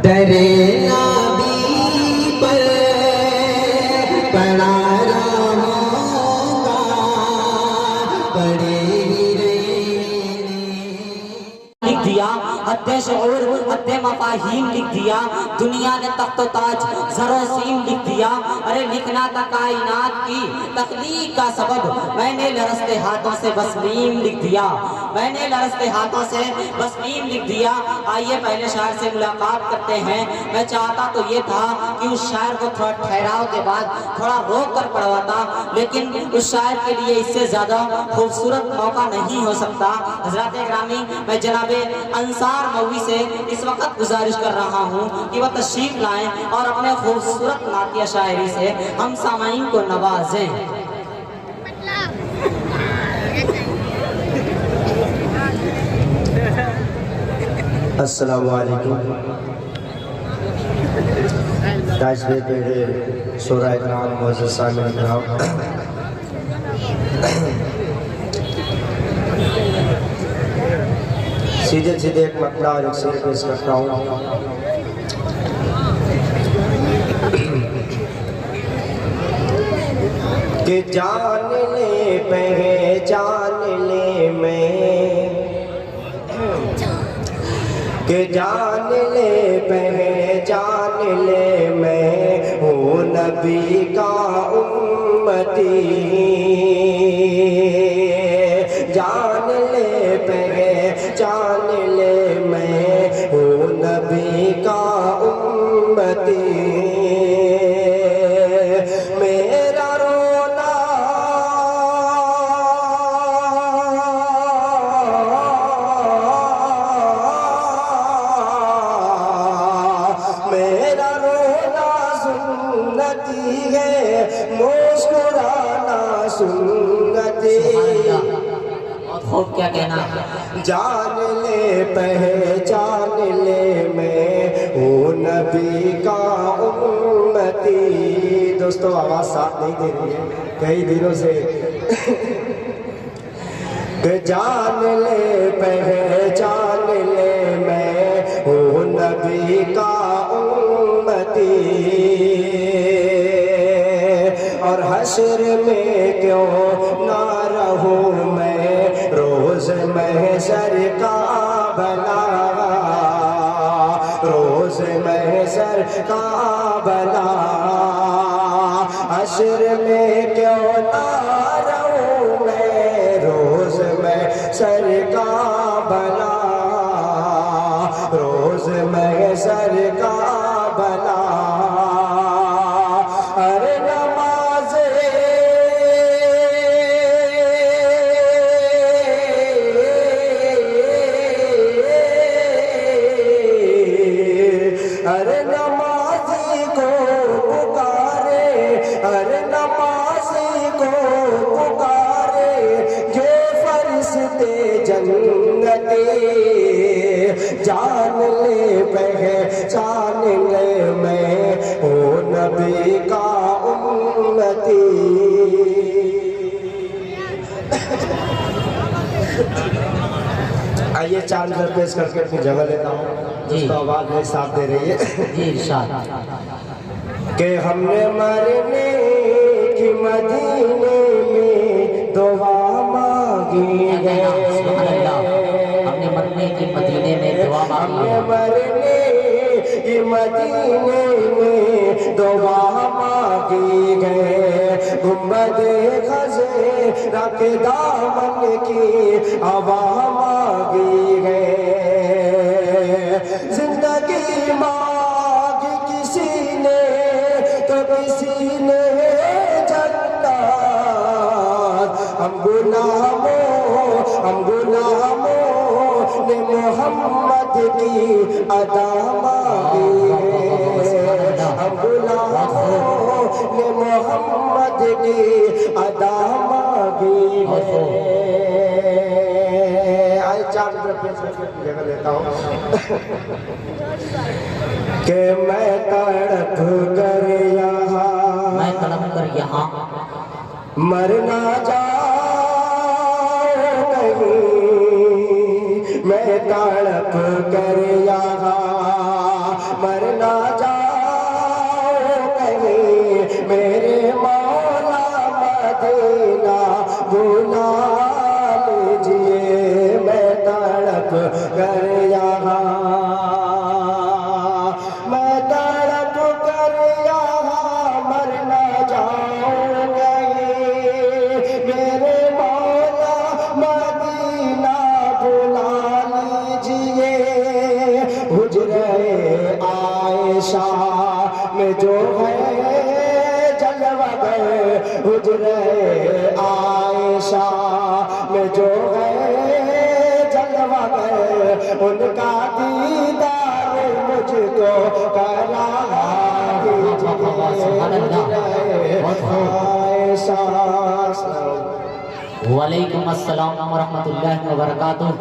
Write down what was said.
डरे नबी पर बड़ा रहूंगा, बड़े लिख दिया, अद्दे शऊर अद्दे मफाहीम लिख दिया, दुनिया ने तख्तो ताज ज़रो-सीम लिख दिया। अरे लिखना था कायनात की तख्लीक का सबब, मैंने लरसते हाथों से बस मीम लिख दिया, मैंने लरसते हाथों से बस मीम लिख दिया। आइए पहले शायर से मुलाकात करते हैं। मैं चाहता तो ये था कि उस शायर को थोड़ा ठहराव के बाद थोड़ा रोक कर पढ़वाता, लेकिन उस शायर के लिए इससे ज़्यादा खूबसूरत मौका नहीं हो सकता। हज़रात ग्रामी, मैं जनाबे अंसार मौवी से इस वक्त गुजारिश कर रहा हूँ कि वह तशरीफ लाएं और अपने खूबसूरत नातिया शायरी से हम सामाईन को नवाजें। अस्सलामु अलैकुम। ताजबे मेरे शोरा इकराम मुअज़्ज़ज़ सामिन इकराम, सीधे सीधे एक मतला और एक शेर पेश करता हूँ। कि जान ले पहचान ले मैं, कि जान ले पहचान ले मैं हूँ नबी का उम्मती, जान ले पहचान ले मैं हूँ नबी का उम्मती। मेरा रोना मेरा रोना सुन्नती है, मुस्कुराना सुन्नती। खूब क्या कहना। जान ले पहचान ले मैं हूँ नबी का उम्मती। दोस्तों आवाज साथ नहीं दे रही है कई दिनों से। जान ले पहचान ले मैं हूँ नबी का उम्मती, और हश्र में क्यों ना रहूं मैं रोज महशर का बना, रोज महशर का बना। हश्र में क्यों ना रहूं मैं रोज महशर का बना, रोज महशर का बना। अरे नमाज़े अरे नमाज़ी को पुकारे, अरे नमाज़ी को पुकारे ये फरिश्ते जन्नते। जान ले पहचान ले मैं हूँ नबी का उम्मती। आइए चांद पर पेश करके अपनी जगह लेता हूँ। दोस्तों आवाज नहीं साथ दे रही है जी इरशाद। कि हमने मरने की मदीने में दुआ मांगी है, हमने मरने की मदीने में दुआ मांगी हमने है, मरने की मदीने में दुआ मांगी है। गुंबदे खज़े रख दामन की हवा मांगी है। जिंदगी मांगी किसी ने तो किसी ने जन्नत। हम गुलामों ने मोहम्मद की अदा मांगी है। हम गुलामों ने मोहम्मद की अदा मांगी है। आए चार जगह लेता हूँ। कि मैं तड़प कर यहाँ, मैं तड़प कर यहाँ मरना जाऊं नहीं, मैं तड़प कर यहाँ हुजरे आयशा में जो है जलवागर, हुजरे आयशा में जो है जलवागर, उनका दीदार मुझको करा वालेकुम अस्सलाम व रहमतुल्लाहि व बरकातुहू।